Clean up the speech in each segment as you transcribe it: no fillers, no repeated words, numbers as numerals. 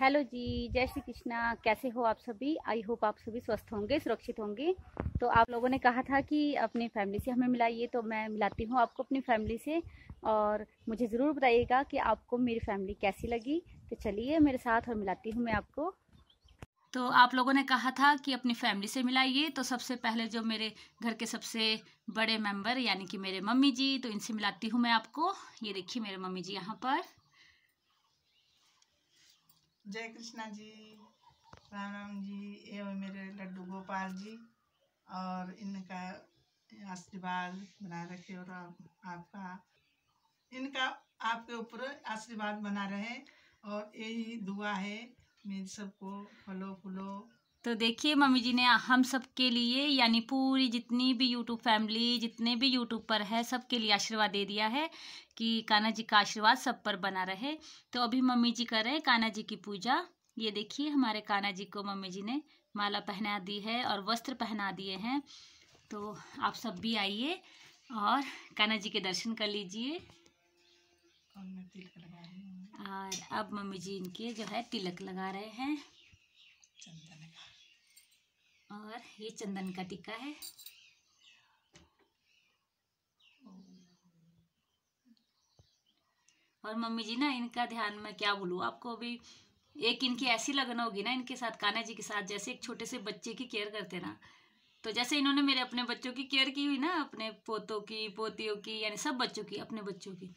Hello जी, जय श्री कृष्णा। कैसे हो आप सभी? आई होप आप सभी स्वस्थ होंगे, सुरक्षित होंगे। तो आप लोगों ने कहा था कि अपनी फैमिली से हमें मिलाइए, तो मैं मिलाती हूँ आपको अपनी फैमिली से। और मुझे ज़रूर बताइएगा कि आपको मेरी फैमिली कैसी लगी। तो चलिए मेरे साथ और मिलाती हूँ मैं आपको। तो आप लोगों ने कहा था कि अपनी फैमिली से मिलाइए, तो सबसे पहले जो मेरे घर के सबसे बड़े मेंबर यानी कि मेरे मम्मी जी, तो इनसे मिलाती हूँ मैं आपको। ये देखिए मेरे मम्मी जी यहाँ पर। जय कृष्णा जी, राम राम जी। ये मेरे लड्डू गोपाल जी, और इनका आशीर्वाद बना रखे, और आपका इनका आपके ऊपर आशीर्वाद बना रहे, और यही दुआ है मेरी सबको फलो फूलो। तो देखिए मम्मी जी ने हम सब के लिए यानी पूरी जितनी भी यूट्यूब फैमिली, जितने भी यूट्यूब पर है, सब के लिए आशीर्वाद दे दिया है कि कान्हा जी का आशीर्वाद सब पर बना रहे। तो अभी मम्मी जी कर रहे हैं कान्हा जी की पूजा। ये देखिए हमारे कान्हा जी को मम्मी जी ने माला पहना दी है और वस्त्र पहना दिए हैं। तो आप सब भी आइए और कान्हा जी के दर्शन कर लीजिए। और मैं तिलक लगा रही हूँ, और अब मम्मी जी इनके जो है तिलक लगा रहे हैं, चंदन का। और ये चंदन का टीका है। और मम्मी जी ना, इनका ध्यान मैं क्या बोलूँ आपको, अभी एक इनकी ऐसी लगन होगी ना इनके साथ, कान्हा जी के साथ, जैसे एक छोटे से बच्चे की केयर करते ना। तो जैसे इन्होंने मेरे अपने बच्चों की केयर की हुई ना, अपने पोतों की, पोतियों की, यानी सब बच्चों की, अपने बच्चों की,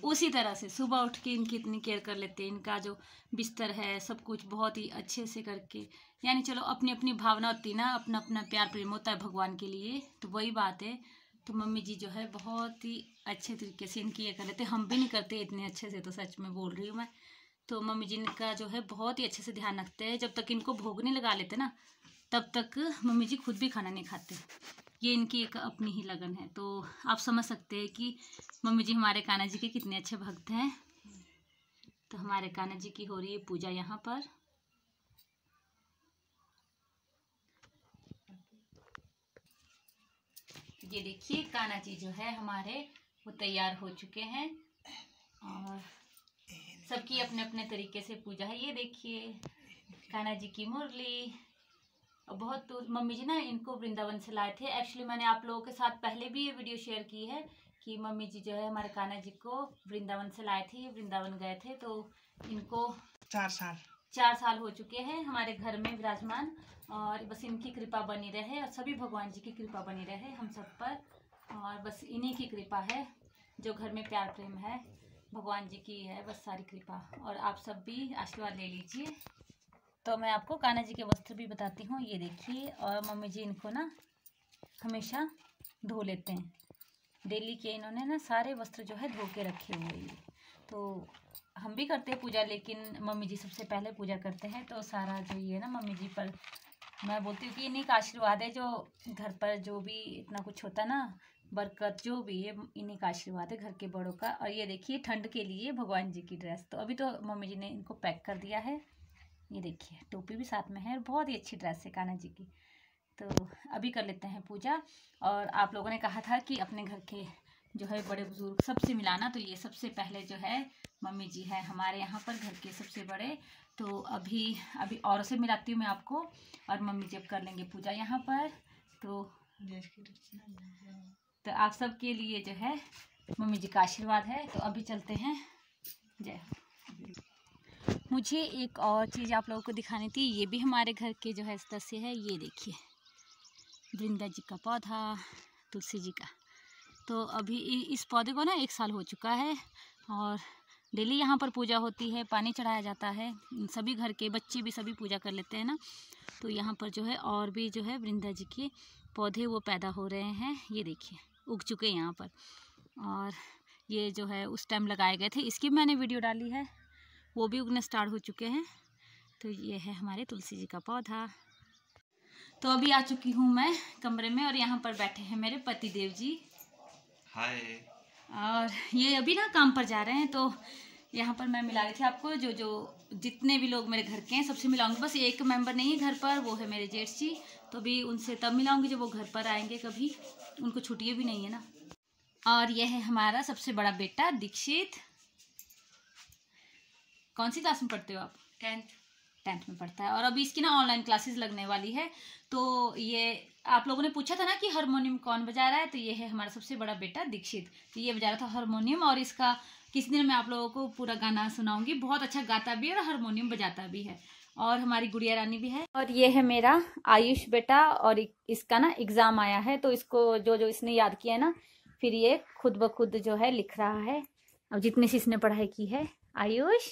उसी तरह से सुबह उठ के इनकी इतनी केयर कर लेते हैं। इनका जो बिस्तर है सब कुछ बहुत ही अच्छे से करके, यानी चलो अपनी अपनी भावना होती है ना, अपना अपना प्यार प्रेम होता है भगवान के लिए, तो वही बात है। तो मम्मी जी जो है बहुत ही अच्छे तरीके से इनकी ये कर लेते, हम भी नहीं करते इतने अच्छे से, तो सच में बोल रही हूँ मैं। तो मम्मी जी का जो है बहुत ही अच्छे से ध्यान रखते हैं। जब तक इनको भोग नहीं लगा लेते ना, तब तक मम्मी जी खुद भी खाना नहीं खाते। ये इनकी एक अपनी ही लगन है। तो आप समझ सकते हैं कि मम्मी जी हमारे कान्हा जी के कितने अच्छे भक्त हैं। तो हमारे कान्हा जी की हो रही है पूजा यहाँ पर। ये देखिए कान्हा जी जो है हमारे, वो तैयार हो चुके हैं, और सबकी अपने अपने तरीके से पूजा है। ये देखिए कान्हा जी की मुरली। और बहुत दूर मम्मी जी ना इनको वृंदावन से लाए थे। एक्चुअली मैंने आप लोगों के साथ पहले भी ये वीडियो शेयर की है कि मम्मी जी जो है हमारे कान्हा जी को वृंदावन से लाए थे, वृंदावन गए थे। तो इनको 4 साल हो चुके हैं हमारे घर में विराजमान। और बस इनकी कृपा बनी रहे, और सभी भगवान जी की कृपा बनी रहे हम सब पर। और बस इन्हीं की कृपा है, जो घर में प्यार प्रेम है भगवान जी की है बस सारी कृपा। और आप सब भी आशीर्वाद ले लीजिए। तो मैं आपको कान्हा जी के वस्त्र भी बताती हूँ। ये देखिए, और मम्मी जी इनको ना हमेशा धो लेते हैं, डेली के इन्होंने ना सारे वस्त्र जो है धो के रखे हुए हैं। तो हम भी करते हैं पूजा, लेकिन मम्मी जी सबसे पहले पूजा करते हैं। तो सारा जो ये ना मम्मी जी पर मैं बोलती हूँ कि इन्हीं का आशीर्वाद है, जो घर पर जो भी इतना कुछ होता है ना, बरकत जो भी है, इन्हीं का आशीर्वाद है घर के बड़ों का। और ये देखिए ठंड के लिए भगवान जी की ड्रेस, तो अभी तो मम्मी जी ने इनको पैक कर दिया है। ये देखिए टोपी भी साथ में है, और बहुत ही अच्छी ड्रेस है कान्हा जी की। तो अभी कर लेते हैं पूजा। और आप लोगों ने कहा था कि अपने घर के जो है बड़े बुजुर्ग सबसे मिलाना, तो ये सबसे पहले जो है मम्मी जी है हमारे यहाँ पर घर के सबसे बड़े। तो अभी अभी औरों से मिलाती हूँ मैं आपको, और मम्मी जब कर लेंगे पूजा यहाँ पर। तो आप सब के लिए जो है मम्मी जी का आशीर्वाद है। तो अभी चलते हैं। जय। मुझे एक और चीज़ आप लोगों को दिखानी थी। ये भी हमारे घर के जो है सदस्य है। ये देखिए वृंदा जी का पौधा, तुलसी जी का। तो अभी इस पौधे को ना 1 साल हो चुका है, और डेली यहाँ पर पूजा होती है, पानी चढ़ाया जाता है। सभी घर के बच्चे भी सभी पूजा कर लेते हैं ना। तो यहाँ पर जो है और भी जो है वृंदा जी के पौधे वो पैदा हो रहे हैं। ये देखिए उग चुके हैं यहाँ पर। और ये जो है उस टाइम लगाए गए थे, इसकी मैंने वीडियो डाली है, वो भी उगने स्टार्ट हो चुके हैं। तो ये है हमारे तुलसी जी का पौधा। तो अभी आ चुकी हूँ मैं कमरे में, और यहाँ पर बैठे हैं मेरे पति देव जी। हाय। और ये अभी ना काम पर जा रहे हैं। तो यहाँ पर मैं मिला रही थी आपको, जो जो जितने भी लोग मेरे घर के हैं सबसे मिलाऊंगी। बस एक मेंबर नहीं है घर पर, वो है मेरे जेठ जी। तो अभी उनसे तब मिलाऊंगी जब वो घर पर आएंगे कभी, उनको छुट्टियाँ भी नहीं है ना। और यह है हमारा सबसे बड़ा बेटा दीक्षित। कौन सी क्लास में पढ़ते हो आप? 10th। 10th में पढ़ता है। और अभी इसकी ना ऑनलाइन क्लासेस लगने वाली है। तो ये आप लोगों ने पूछा था ना कि हारमोनियम कौन बजा रहा है, तो ये है हमारा सबसे बड़ा बेटा दीक्षित। तो ये बजा रहा था हारमोनियम, और इसका किस दिन मैं आप लोगों को पूरा गाना सुनाऊंगी। बहुत अच्छा गाता भी है और हारमोनियम बजाता भी है। और हमारी गुड़िया रानी भी है। और ये है मेरा आयुष बेटा, और इसका ना एग्जाम आया है, तो इसको जो जो इसने याद किया है ना, फिर ये खुद ब खुद जो है लिख रहा है। अब जितनी सी इसने पढ़ाई की है आयुष,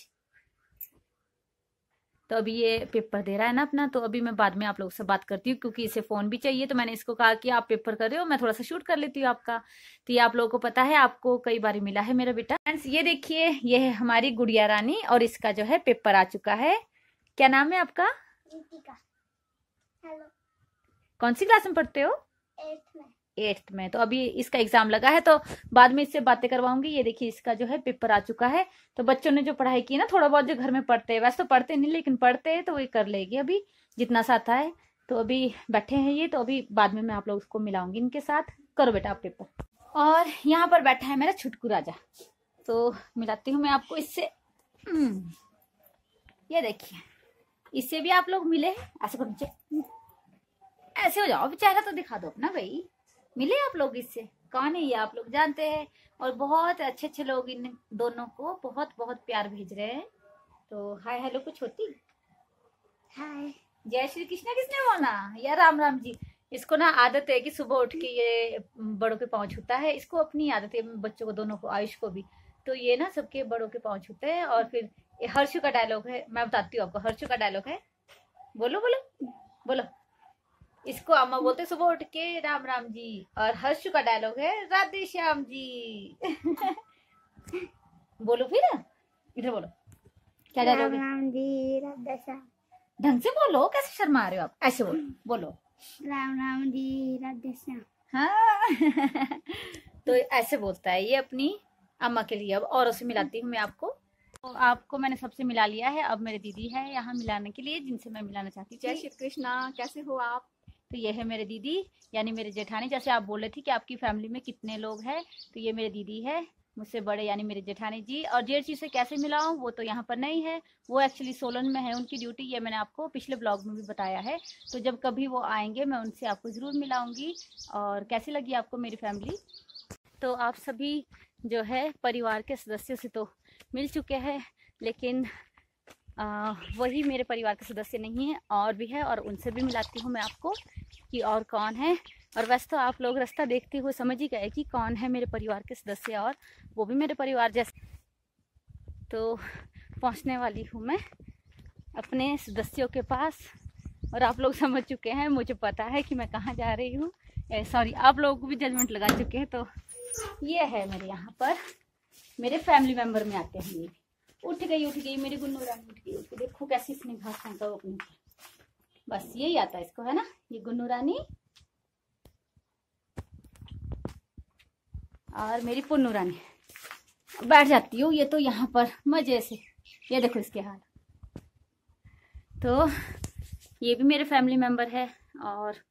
तो अभी ये पेपर दे रहा है ना अपना। तो अभी मैं बाद में आप लोगों से बात करती हूँ, क्योंकि इसे फोन भी चाहिए। तो मैंने इसको कहा कि आप पेपर कर रहे हो, मैं थोड़ा सा शूट कर लेती हूँ आपका। तो ये आप लोगों को पता है, आपको कई बार मिला है मेरा बेटा। फ्रेंड्स ये देखिए, ये है हमारी गुड़िया रानी, और इसका जो है पेपर आ चुका है। क्या नाम है आपका? हेलो। कौन सी क्लास में पढ़ते हो? 8th में। तो अभी इसका एग्जाम लगा है, तो बाद में इससे बातें करवाऊंगी। ये देखिए, इसका जो है पेपर आ चुका है। तो बच्चों ने जो पढ़ाई की ना, थोड़ा बहुत जो घर में पढ़ते हैं, वैसे तो पढ़ते नहीं, लेकिन पढ़ते हैं तो वही कर लेगी अभी जितना सा आता है। तो अभी बैठे हैं ये, तो अभी बाद में मैं आप लोग उसको मिलाऊंगी इनके साथ। करो बेटा आप पेपर। और यहाँ पर बैठा है मेरा छुटकू राजा, तो मिलाती हूँ मैं आपको इससे। ये देखिए, इससे भी आप लोग मिले हैं। ऐसे करो, ऐसे हो जाओ, चेहरा तो दिखा दो अपना भाई। मिले आप लोग इससे? कौन है ये? आप लोग जानते हैं। और बहुत अच्छे अच्छे लोग इन दोनों को बहुत बहुत प्यार भेज रहे हैं। तो हाय हेलो कुछ होती? हाय जय श्री कृष्णा किसने बोला? या राम राम जी। इसको ना आदत है कि सुबह उठ के ये बड़ों के पाँव छूता है। इसको अपनी आदत है, बच्चों को दोनों को, आयुष को भी। तो ये ना सबके बड़ों के पाँव छूते हैं। और फिर हर्षु का डायलॉग है, मैं बताती हूँ आपको। हर्षु का डायलॉग है, बोलो बोलो बोलो। इसको अम्मा बोलते सुबह उठ के राम राम जी। और हर्षु का डायलॉग है राधे श्याम जी। बोलो फिर, इधर बोलो, क्या डायलॉग है? राम जी राधे श्याम। ढंग से बोलो, कैसे शर्मा रहे हो आप? ऐसे बोलो, बोलो राम राम जी राधे श्याम। हाँ। तो ऐसे बोलता है ये अपनी अम्मा के लिए। अब औरों से मिलाती हूँ मैं आपको। तो आपको मैंने सबसे मिला लिया है। अब मेरी दीदी है यहाँ मिलाने के लिए, जिनसे मैं मिलाना चाहती थी। जय श्री कृष्णा, कैसे हो आप? तो ये है मेरे दीदी, यानी मेरे जेठानी। जैसे आप बोले थे कि आपकी फैमिली में कितने लोग हैं, तो ये मेरी दीदी है मुझसे बड़े, यानी मेरे जेठानी जी। और जेठ जी से कैसे मिलाऊं, वो तो यहाँ पर नहीं है, वो एक्चुअली सोलन में है, उनकी ड्यूटी। ये मैंने आपको पिछले ब्लॉग में भी बताया है। तो जब कभी वो आएंगे मैं उनसे आपको ज़रूर मिलाऊंगी। और कैसी लगी आपको मेरी फैमिली? तो आप सभी जो है परिवार के सदस्यों से तो मिल चुके हैं, लेकिन वही मेरे परिवार के सदस्य नहीं है, और भी है। और उनसे भी मिलाती हूँ मैं आपको कि और कौन है। और वैसे तो आप लोग रास्ता देखते हुए समझ ही गए कि कौन है मेरे परिवार के सदस्य, और वो भी मेरे परिवार जैसे। तो पहुँचने वाली हूँ मैं अपने सदस्यों के पास, और आप लोग समझ चुके हैं, मुझे पता है कि मैं कहाँ जा रही हूँ। सॉरी, आप लोगों को भी जजमेंट लगा चुके हैं। तो ये है मेरे यहाँ पर मेरे फैमिली मेम्बर में आते हैं। ये उठ गई मेरी गुन्नू रानी, उठ गई। देखो कैसे इसने घास फेंका वो अपनी। बस यही आता है इसको, है ना, ये गुन्नू रानी और मेरी पुन्नू रानी। बैठ जाती हूँ ये तो यहाँ पर मजे से। ये देखो इसके हाल। तो ये भी मेरे फैमिली मेम्बर है। और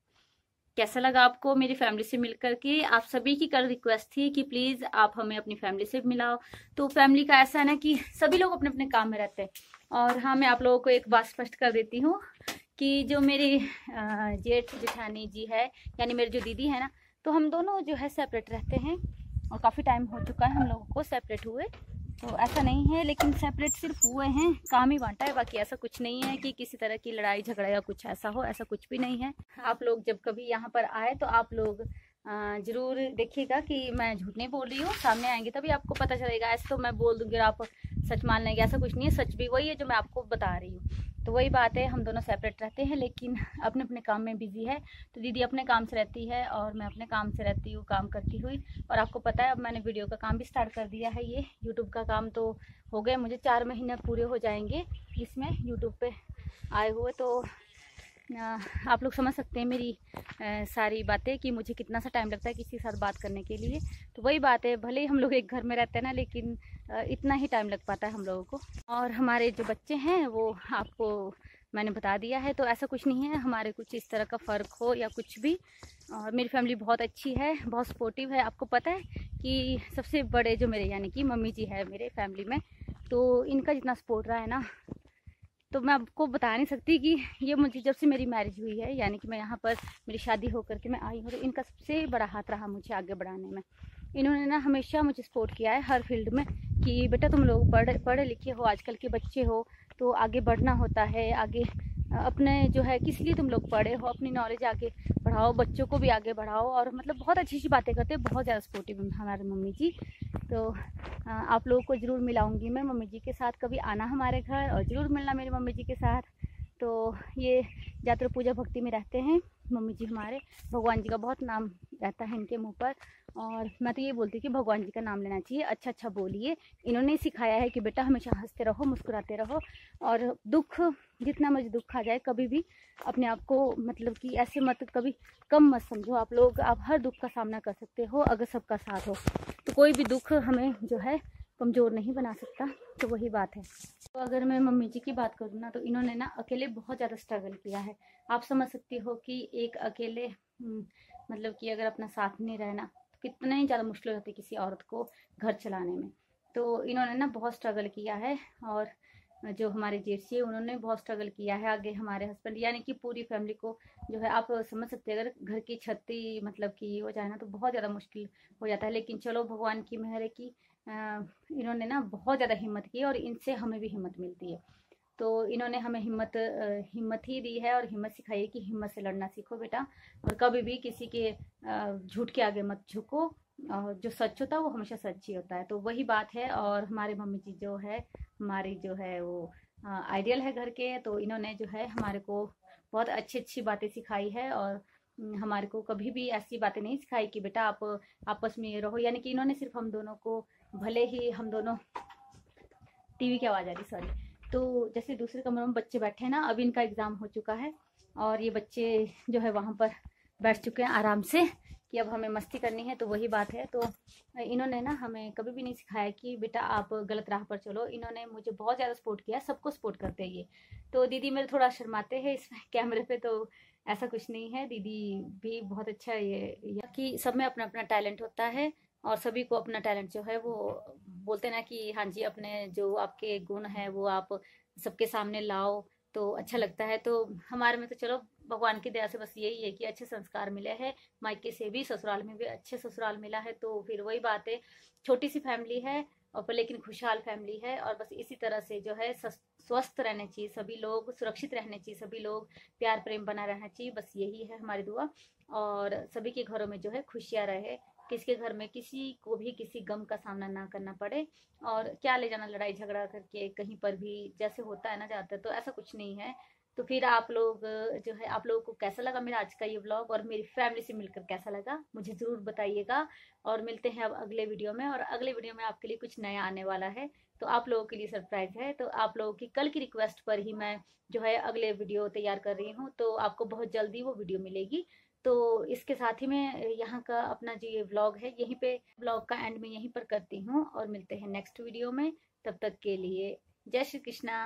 कैसा लगा आपको मेरी फैमिली से मिलकर के? आप सभी की कल रिक्वेस्ट थी कि प्लीज़ आप हमें अपनी फैमिली से मिलाओ। तो फैमिली का ऐसा है ना कि सभी लोग अपने अपने काम में रहते हैं। और हाँ, मैं आप लोगों को एक बात स्पष्ट कर देती हूँ कि जो मेरी जेठ जेठानी जी है, यानी मेरी जो दीदी है ना, तो हम दोनों जो है सेपरेट रहते हैं। और काफ़ी टाइम हो चुका है हम लोगों को सेपरेट हुए। तो ऐसा नहीं है, लेकिन सेपरेट सिर्फ हुए हैं, काम ही बांटा है। बाकी ऐसा कुछ नहीं है कि किसी तरह की लड़ाई झगड़ा या कुछ ऐसा हो, ऐसा कुछ भी नहीं है। आप लोग जब कभी यहाँ पर आए तो आप लोग ज़रूर देखिएगा कि मैं झूठ नहीं बोल रही हूँ। सामने आएंगे तभी आपको पता चलेगा। ऐसे तो मैं बोल दूँगी और आप सच मान लेंगे, ऐसा कुछ नहीं है। सच भी वही है जो मैं आपको बता रही हूँ। तो वही बात है, हम दोनों सेपरेट रहते हैं, लेकिन अपने अपने काम में बिजी है। तो दीदी अपने काम से रहती है और मैं अपने काम से रहती हूँ, काम करती हुई। और आपको पता है, अब मैंने वीडियो का काम भी स्टार्ट कर दिया है। ये यूट्यूब का काम तो हो गए, मुझे 4 महीने पूरे हो जाएंगे इसमें यूट्यूब पे आए हुए। तो आप लोग समझ सकते हैं मेरी सारी बातें कि मुझे कितना सा टाइम लगता है किसी के साथ बात करने के लिए। तो वही बात है, भले ही हम लोग एक घर में रहते हैं ना, लेकिन इतना ही टाइम लग पाता है हम लोगों को। और हमारे जो बच्चे हैं वो आपको मैंने बता दिया है। तो ऐसा कुछ नहीं है हमारे कुछ इस तरह का फ़र्क हो या कुछ भी। और मेरी फैमिली बहुत अच्छी है, बहुत सपोर्टिव है। आपको पता है कि सबसे बड़े जो मेरे यानी कि मम्मी जी है मेरे फैमिली में, तो इनका जितना सपोर्ट रहा है ना, तो मैं आपको बता नहीं सकती कि ये मुझे जब से मेरी मैरिज हुई है, यानी कि मैं यहाँ पर मेरी शादी होकर के मैं आई हूँ, तो इनका सबसे बड़ा हाथ रहा मुझे आगे बढ़ाने में। इन्होंने ना हमेशा मुझे सपोर्ट किया है हर फील्ड में कि बेटा तुम लोग पढ़े लिखे हो, आजकल के बच्चे हो, तो आगे बढ़ना होता है, आगे अपने जो है किस लिए तुम लोग पढ़े हो, अपनी नॉलेज आगे बढ़ाओ, बच्चों को भी आगे बढ़ाओ। और मतलब बहुत अच्छी अच्छी बातें करते हैं, बहुत ज़्यादा सपोर्टिव है हमारे मम्मी जी। तो आप लोगों को ज़रूर मिलाऊंगी मैं मम्मी जी के साथ, कभी आना हमारे घर और ज़रूर मिलना मेरी मम्मी जी के साथ। तो ये ज़्यादातर पूजा भक्ति में रहते हैं मम्मी जी हमारे, भगवान जी का बहुत नाम रहता है इनके मुंह पर। और मैं तो ये बोलती हूँ कि भगवान जी का नाम लेना चाहिए, अच्छा अच्छा बोलिए। इन्होंने सिखाया है कि बेटा हमेशा हंसते रहो, मुस्कुराते रहो, और दुख जितना मुझे दुख आ जाए कभी भी अपने आप को मतलब कि ऐसे मत कभी कम मत समझो आप लोग। आप हर दुख का सामना कर सकते हो अगर सबका साथ हो, तो कोई भी दुख हमें जो है कमज़ोर नहीं बना सकता। तो वही बात है। तो अगर मैं मम्मी जी की बात करूँ ना, तो इन्होंने ना अकेले बहुत ज़्यादा स्ट्रगल किया है। आप समझ सकती हो कि एक अकेले मतलब कि अगर अपना साथ नहीं रहना तो कितना ही ज़्यादा मुश्किल होती है किसी औरत को घर चलाने में। तो इन्होंने ना बहुत स्ट्रगल किया है, और जो हमारे जेठ जी उन्होंने बहुत स्ट्रगल किया है। आगे हमारे हस्बैंड यानी कि पूरी फैमिली को जो है आप समझ सकते हैं, अगर घर की छत्ती मतलब कि हो जाए ना तो बहुत ज़्यादा मुश्किल हो जाता है। लेकिन चलो भगवान की मेहर है कि इन्होंने ना बहुत ज़्यादा हिम्मत की, और इनसे हमें भी हिम्मत मिलती है। तो इन्होंने हमें हिम्मत ही दी है, और हिम्मत सिखाई है कि हिम्मत से लड़ना सीखो बेटा, और कभी भी किसी के झूठ के आगे मत झुको, और जो सच होता है वो हमेशा सच ही होता है। तो वही बात है। और हमारे मम्मी जी जो है हमारी जो है वो आइडियल है घर के। तो इन्होंने जो है हमारे को बहुत अच्छी अच्छी बातें सिखाई है, और हमारे को कभी भी ऐसी बातें नहीं सिखाई कि बेटा आप आपस में रहो। यानी कि इन्होंने सिर्फ हम दोनों को, भले ही हम दोनों, टीवी की आवाज़ आ रही सॉरी, तो जैसे दूसरे कमरे में बच्चे बैठे हैं ना, अब इनका एग्ज़ाम हो चुका है और ये बच्चे जो है वहाँ पर बैठ चुके हैं आराम से कि अब हमें मस्ती करनी है। तो वही बात है। तो इन्होंने ना हमें कभी भी नहीं सिखाया कि बेटा आप गलत राह पर चलो। इन्होंने मुझे बहुत ज़्यादा सपोर्ट किया, सबको सपोर्ट करते हैं ये। तो दीदी मेरे थोड़ा शर्माते हैं इस कैमरे पे, तो ऐसा कुछ नहीं है, दीदी भी बहुत अच्छा ये कि सब में अपना अपना टैलेंट होता है, और सभी को अपना टैलेंट जो है वो बोलते ना कि हाँ जी अपने जो आपके गुण है वो आप सबके सामने लाओ तो अच्छा लगता है। तो हमारे में तो चलो भगवान की दया से बस यही है कि अच्छे संस्कार मिले हैं, मायके से भी ससुराल में भी अच्छे ससुराल मिला है। तो फिर वही बात है, छोटी सी फैमिली है और पर लेकिन खुशहाल फैमिली है, और बस इसी तरह से जो है स्वस्थ रहने चाहिए सभी लोग, सुरक्षित रहने चाहिए सभी लोग, प्यार प्रेम बना रहना चाहिए, बस यही है हमारी दुआ। और सभी के घरों में जो है खुशियाँ रहे, किसी के घर में किसी को भी किसी गम का सामना ना करना पड़े। और क्या ले जाना लड़ाई झगड़ा करके कहीं पर भी, जैसे होता है ना ज़्यादातर, तो ऐसा कुछ नहीं है। तो फिर आप लोग जो है, आप लोगों को कैसा लगा मेरा आज का ये व्लॉग, और मेरी फैमिली से मिलकर कैसा लगा मुझे ज़रूर बताइएगा। और मिलते हैं अब अगले वीडियो में, और अगले वीडियो में आपके लिए कुछ नया आने वाला है, तो आप लोगों के लिए सरप्राइज है। तो आप लोगों की कल की रिक्वेस्ट पर ही मैं जो है अगले वीडियो तैयार कर रही हूँ, तो आपको बहुत जल्दी वो वीडियो मिलेगी। तो इसके साथ ही मैं यहाँ का अपना जो ये व्लॉग है यहीं पे, व्लॉग का एंड में यहीं पर करती हूँ, और मिलते हैं नेक्स्ट वीडियो में। तब तक के लिए जय श्री कृष्णा।